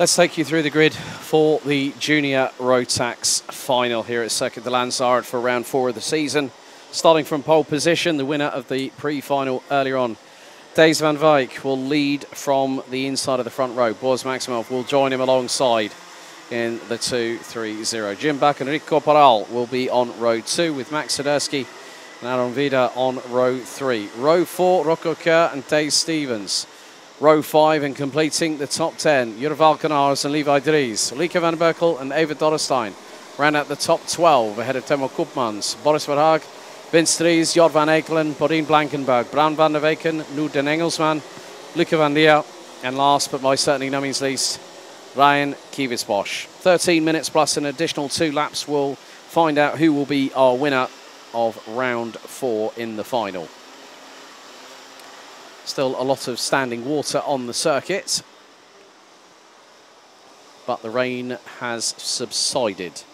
Let's take you through the grid for the Junior Rotax final here at Circuit de Landsard for round 4 of the season. Starting from pole position, the winner of the pre-final earlier on, Thijs van Wijk, will lead from the inside of the front row. Boris Maximov will join him alongside in the 2-3-0. Jim Bak and Rico Paral will be on row 2 with Max Sadersky and Aaron Vida on row 3. Row 4, Rocco Kerr and Thijs Stevens. Row 5 and completing the top 10, Jur Valkenaars and Levi Dries. Lieke van Berkel and Evert Dorrestein ran at the top 12 ahead of Timo Koopmans. Boris Verhaag, Vince Dries, Jor van Ekelen, Bodien Blankenburg, Bram van der Weken, Noor den Engelsman, Luca van Dier, and last but by certainly no means least, Ryan Kiewisbosch. 13 minutes plus an additional 2 laps will find out who will be our winner of round 4 in the final. Still a lot of standing water on the circuit, but the rain has subsided.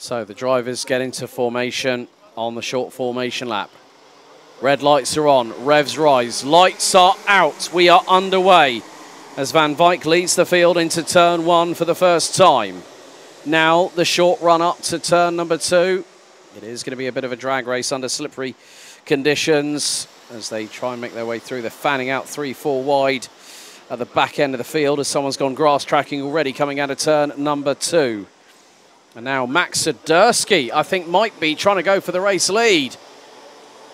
So the drivers get into formation on the short formation lap. Red lights are on, revs rise, lights are out. We are underway as Van Wijk leads the field into turn 1 for the first time. Now the short run up to turn number 2. It is going to be a bit of a drag race under slippery conditions as they try and make their way through. They're fanning out 3-4 wide at the back end of the field as someone's gone grass tracking already coming out of turn number 2. And now Max Sadersky, I think, might be trying to go for the race lead.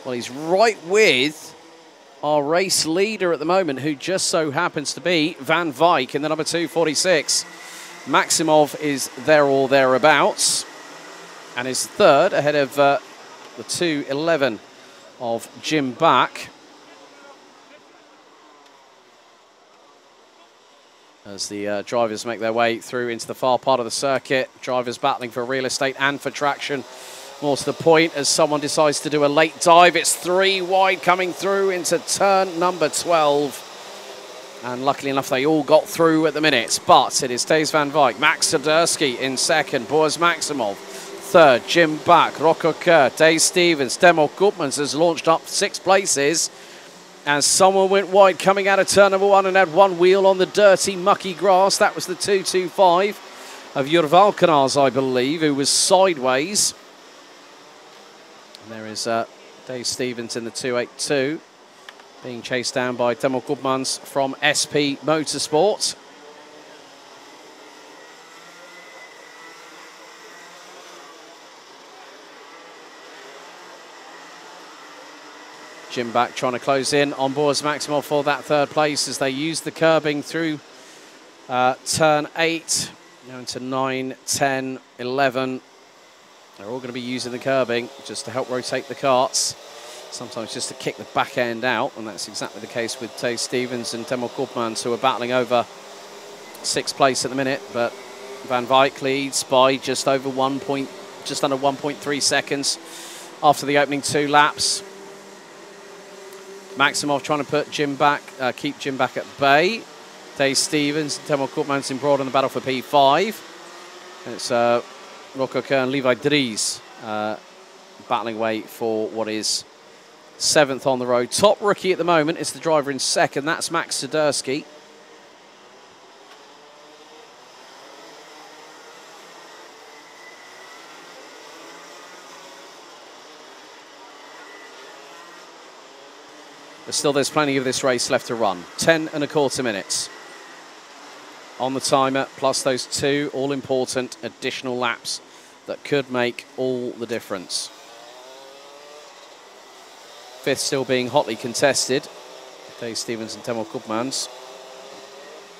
Well, he's right with our race leader at the moment, who just so happens to be Van Wijk in the number 246. Maximov is there or thereabouts and is third ahead of the 211 of Jim Bak. As the drivers make their way through into the far part of the circuit. Drivers battling for real estate and for traction. More to the point, as someone decides to do a late dive. It's 3 wide coming through into turn number 12. And luckily enough, they all got through at the minute. But it is Thijs van Wijk, Max Sadersky in second, Boris Maximov third, Jim Bak, Rocco Kerr, Thijs Stevens, Timo Koopmans has launched up 6 places. As someone went wide coming out of turn number 1 and had one wheel on the dirty, mucky grass. That was the 225 of Jur Valkenaars, I believe, who was sideways. And there is Thijs Stevens in the 282, being chased down by Timo Koopmans from SP Motorsport. Jim Bak trying to close in on Boris Maximov for that 3rd place as they use the curbing through turn 8, now into 9, 10, 11. They're all going to be using the curbing just to help rotate the karts, sometimes just to kick the back end out, and that's exactly the case with Thijs Stevens and Timo Koopmans, who are battling over 6th place at the minute, but Van Wijk leads by just under 1.3 seconds after the opening 2 laps. Maximov trying to put Jim Bak, keep Jim Bak at bay. Thijs Stevens and Timo Koopmans in broad on the battle for P5. And it's Rocco Kerr and Levi Dries battling away for what is 7th on the road. Top rookie at the moment is the driver in 2nd. That's Max Sadersky. But still, there's plenty of this race left to run. 10 1/4 minutes on the timer, plus those 2 all-important additional laps that could make all the difference. 5th still being hotly contested. Thijs Stevens and Timo Koopmans.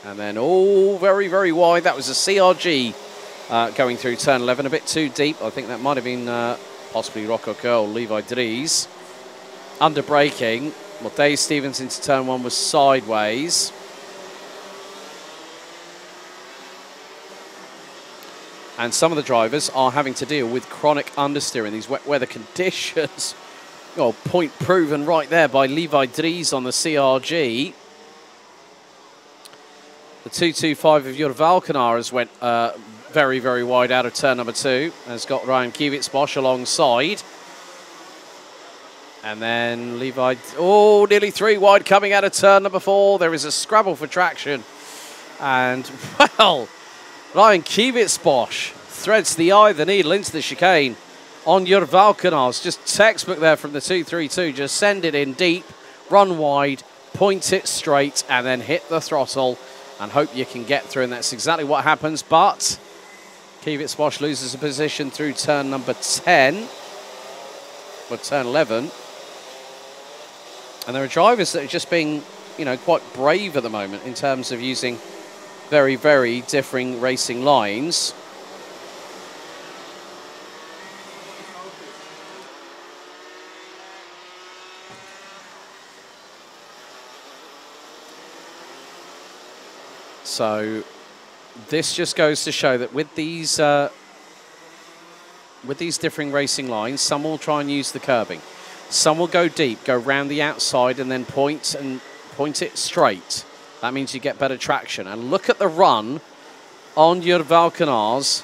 And then, oh, very, very wide. That was a CRG going through turn 11, a bit too deep. I think that might have been possibly Rocco Kerr or Levi Dries. Under braking. Well, Thijs Stevens into turn 1 was sideways. And some of the drivers are having to deal with chronic understeering, these wet weather conditions. Oh, point proven right there by Levi Dries on the CRG. The 225 of Jur Valkenaar has went very, very wide out of turn number 2. Has got Ryan Kiewiczbosch alongside. And then Levi, oh, nearly 3 wide coming out of turn number 4. There is a scrabble for traction. And, well, Ryan Kiewiczbosch threads the eye of the needle into the chicane on Jur Valkenaar. Just textbook there from the 232. Just send it in deep, run wide, point it straight, and then hit the throttle and hope you can get through. And that's exactly what happens. But Kiewiczbosch loses a position through turn number 10, or turn 11. And there are drivers that are just being, you know, quite brave at the moment in terms of using very, very differing racing lines. So this just goes to show that with these differing racing lines, some will try and use the curbing. Some will go deep, go round the outside and then point it straight. That means you get better traction. And look at the run on Jur Valkenaar's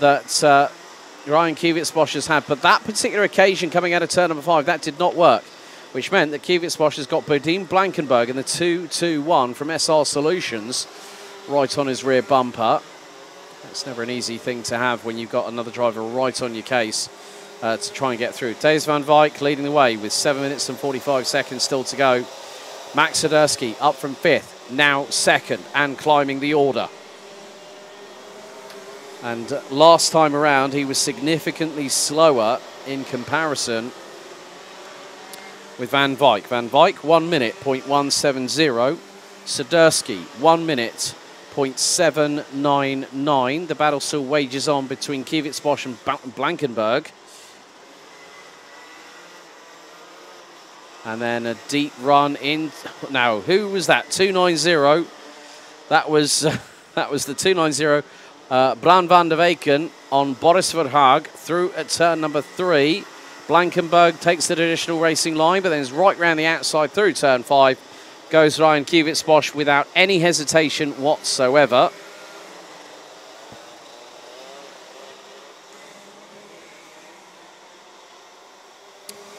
that Ryan Kiewiczbosch has had. But that particular occasion coming out of turn number 5, that did not work, which meant that Kiewiczbosch has got Bodine Blankenberg in the 2-2-1 from SR Solutions right on his rear bumper. That's never an easy thing to have when you've got another driver right on your case to try and get through. Dave van Wyk leading the way with 7 minutes and 45 seconds still to go. Max Swiderski up from 5th, now 2nd, and climbing the order. And last time around, he was significantly slower in comparison with Van Wyk. Van Wyk, 1 minute, 0.170. Swiderski, 1 minute, 0.799. The battle still wages on between Kiewiczbosch and Blankenberg. And then a deep run in. Now, who was that? 290. That was the 290. Bran van der Weken on Boris Verhaag through at turn number 3. Blankenberg takes the traditional racing line, but then is right round the outside through turn 5. Goes Ryan Kiewiczbosch without any hesitation whatsoever.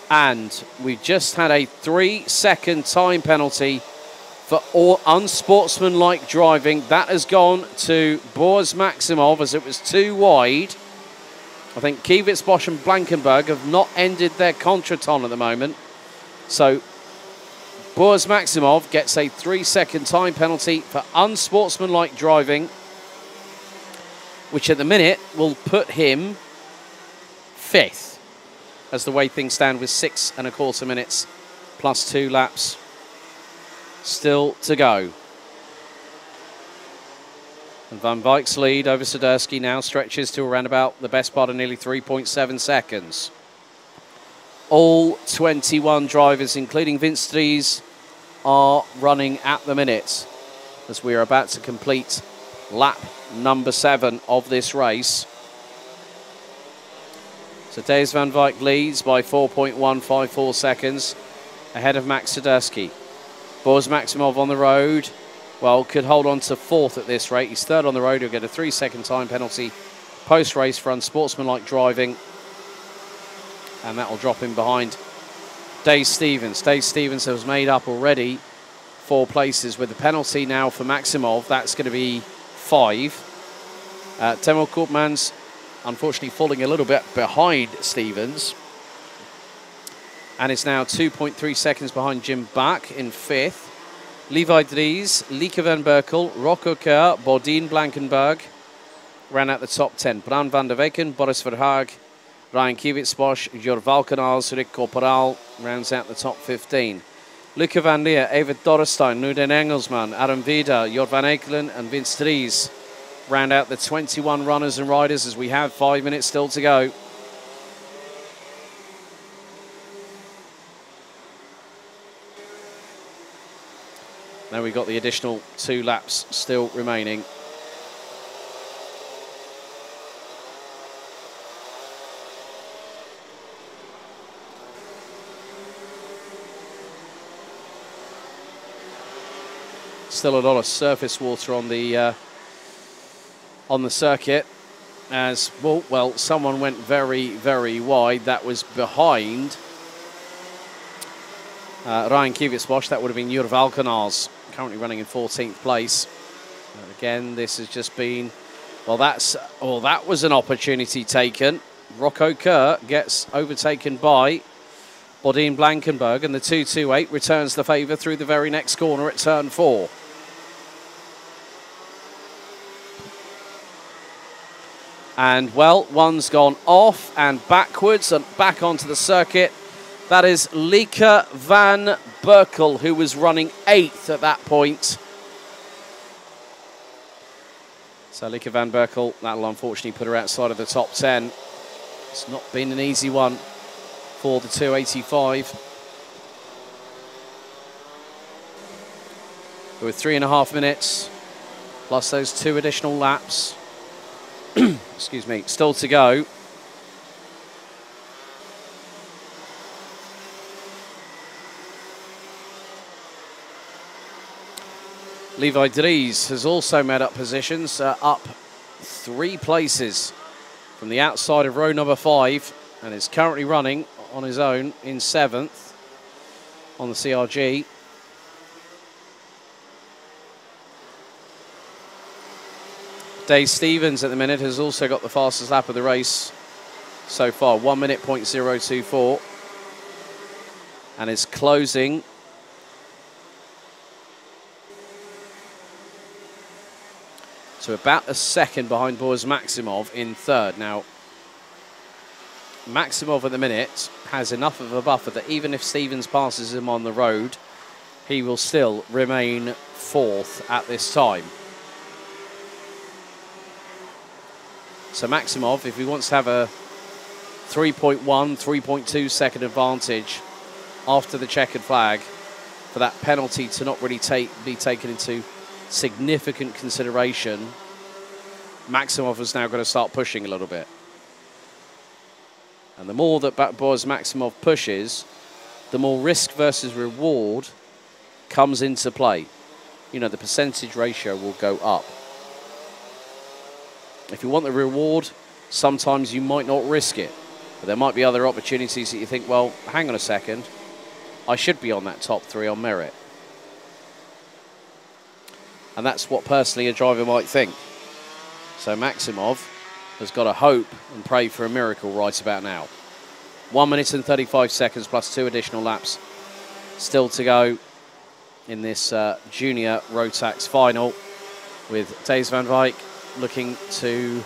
And we just had a 3-second time penalty for all unsportsmanlike driving. That has gone to Boris Maximov as it was too wide. I think Kiewiczbosch and Blankenberg have not ended their contretemps at the moment. So Boris Maximov gets a 3-second time penalty for unsportsmanlike driving, which at the minute will put him 5th. As the way things stand with 6 1/4 minutes plus 2 laps still to go. And Van Wyk's lead over Swiderski now stretches to around about the best part of nearly 3.7 seconds. All 21 drivers, including Vince Dries, are running at the minute as we are about to complete lap number 7 of this race. So Dave van Wyk leads by 4.154 seconds ahead of Max Swiderski. Boris Maximov on the road, well, could hold on to 4th at this rate. He's 3rd on the road. He'll get a 3-second time penalty post-race for unsportsmanlike driving. And that will drop him behind Dave Stevens. Dave Stevens has made up already 4 places with the penalty now for Maximov. That's going to be 5. Temo Koopmans unfortunately falling a little bit behind Stevens. And it's now 2.3 seconds behind Jim Bach in 5th. Levi Dries, Lieke van Berkel, Rocco Kerr, Bodine Blankenberg ran out the top 10. Bran van der Weken, Boris Verhaag, Ryan Kiewiczbosch, Jur Valkenaar, Rick Corporaal rounds out the top 15. Luca van Leer, Evert Dorrestein, Nuden Engelsman, Adam Vida, Jor van Ekelen and Vince Dries round out the 21 runners and riders as we have 5 minutes still to go. Now we've got the additional 2 laps still remaining. Still a lot of surface water on the circuit. As well, someone went very, very wide. That was behind Ryan Kivitsbosch. That would have been Jur Valkenars, currently running in 14th place. And again, this has just been, that was an opportunity taken. Rocco Kerr gets overtaken by Bodine Blankenberg, and the 228 returns the favour through the very next corner at turn 4. And, one's gone off and backwards and back onto the circuit. That is Lieke van Berkel, who was running 8th at that point. So Lieke van Berkel, that'll unfortunately put her outside of the top 10. It's not been an easy one for the 285. With 3.5 minutes, plus those 2 additional laps. Excuse me, still to go. Levi Dries has also made up positions, up 3 places from the outside of row number 5, and is currently running on his own in 7th on the CRG. Dave Stevens at the minute has also got the fastest lap of the race so far, 1 minute .024, and is closing to about a second behind Boris Maximov in 3rd. Now, Maximov at the minute has enough of a buffer that even if Stevens passes him on the road, he will still remain 4th at this time. So Maximov, if he wants to have a 3.1, 3.2 second advantage after the checkered flag, for that penalty to not really be taken into significant consideration, Maximov has now got to start pushing a little bit. And the more that Boris Maximov pushes, the more risk versus reward comes into play. You know, the percentage ratio will go up. If you want the reward, sometimes you might not risk it. But there might be other opportunities that you think, well, hang on a second, I should be on that top 3 on merit. And that's what personally a driver might think. So Maximov has got to hope and pray for a miracle right about now. 1 minute and 35 seconds plus 2 additional laps still to go in this junior Rotax final, with Thijs van Wijk looking to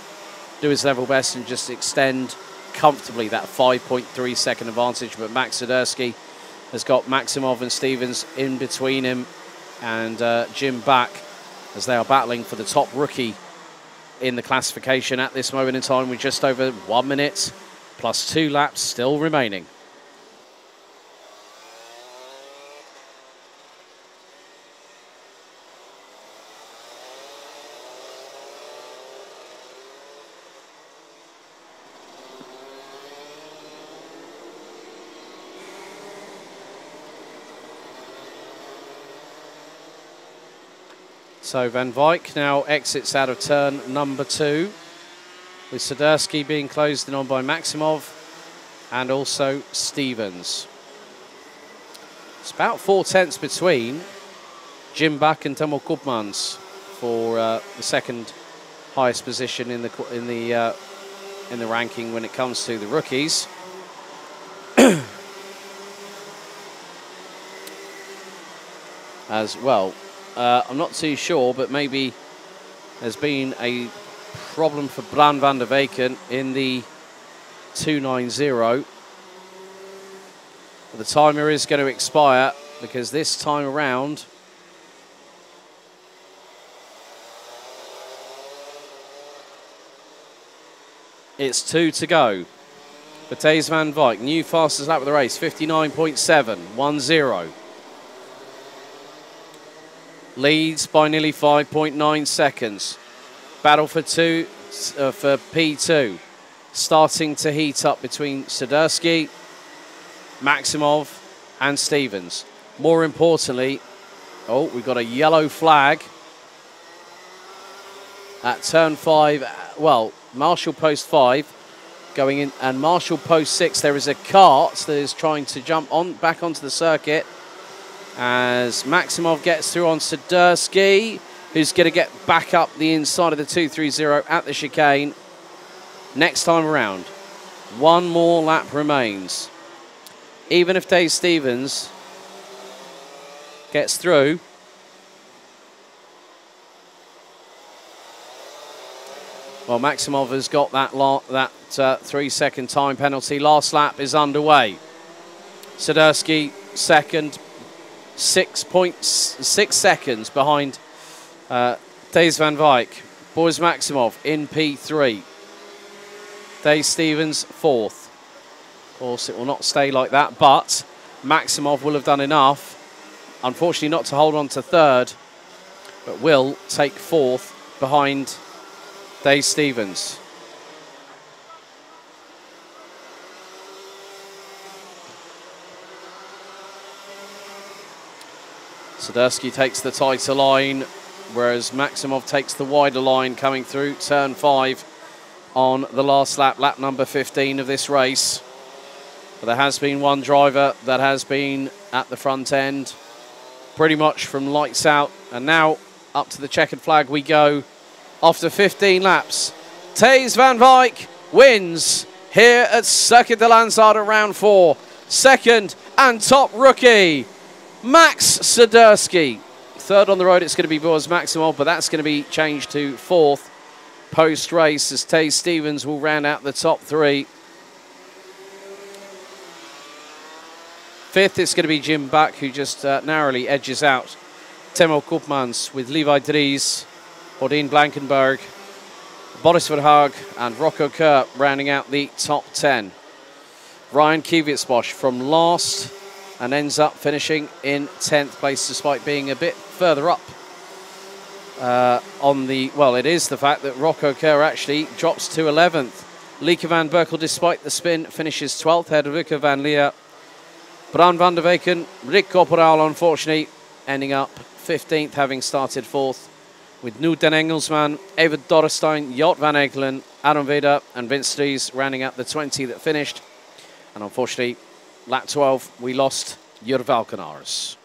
do his level best and just extend comfortably that 5.3 second advantage. But Max Swiderski has got Maximov and Stevens in between him and Jim Back, as they are battling for the top rookie in the classification at this moment in time, with just over 1 minute plus 2 laps still remaining. So Van Wijk now exits out of turn number 2, with Swiderski being closed in on by Maximov and also Stevens. It's about 4 tenths between Jim Back and Timo Koopmans for the second highest position in the ranking when it comes to the rookies. As well. I'm not too sure, but maybe there's been a problem for Bran van der Weken in the 290. But the timer is going to expire, because this time around it's 2 to go. For Thijs van Wijk, new fastest lap of the race, 59.710. Leads by nearly 5.9 seconds. Battle for P2. Starting to heat up between Swiderski, Maximov and Stevens. More importantly, Oh, we've got a yellow flag at turn 5. Well, Marshall post 5 going in, and Marshall post 6. There is a kart that is trying to jump on back onto the circuit as Maximov gets through on Sadursky, who's going to get back up the inside of the 230 at the chicane. Next time around, one more lap remains. Even if Dave Stevens gets through, well, Maximov has got that 3-second time penalty. Last lap is underway. Sadursky second, 6.6 seconds behind Days van Wyk. Boris Maximov in P3. Dave Stevens fourth. Of course, it will not stay like that, but Maximov will have done enough, unfortunately not to hold on to third, but will take fourth behind Dave Stevens. Sadursky takes the tighter line, whereas Maximov takes the wider line coming through turn 5 on the last lap, lap number 15 of this race. But there has been one driver that has been at the front end pretty much from lights out, and now up to the checkered flag we go. After 15 laps, Thijs van Wyk wins here at Circuit de Landsard at round 4. Second and top rookie, Max Sadursky. Third on the road, it's going to be Boris Maximov, but that's going to be changed to fourth post-race as Thijs Stevens will round out the top 3. Fifth, it's going to be Jim Buck, who just narrowly edges out Timo Koopmans, with Levi Dries, Odin Blankenberg, Boris Verhaag and Rocco Kerr rounding out the top 10. Ryan Kvyatbosch from last and ends up finishing in 10th place despite being a bit further up on the... Well, it is the fact that Rocco Kerr actually drops to 11th. Lieke van Berkel, despite the spin, finishes 12th, ahead of Rikke van Leer. Bran van der Weken, Rick Corporaal, unfortunately, ending up 15th, having started 4th, with Nout den Engelsman, Evert Dorrestein, Jort van Ekelen, Adam Veda and Vince Dries rounding out the 20 that finished. And unfortunately, lap 12, we lost Jur Valkenaars.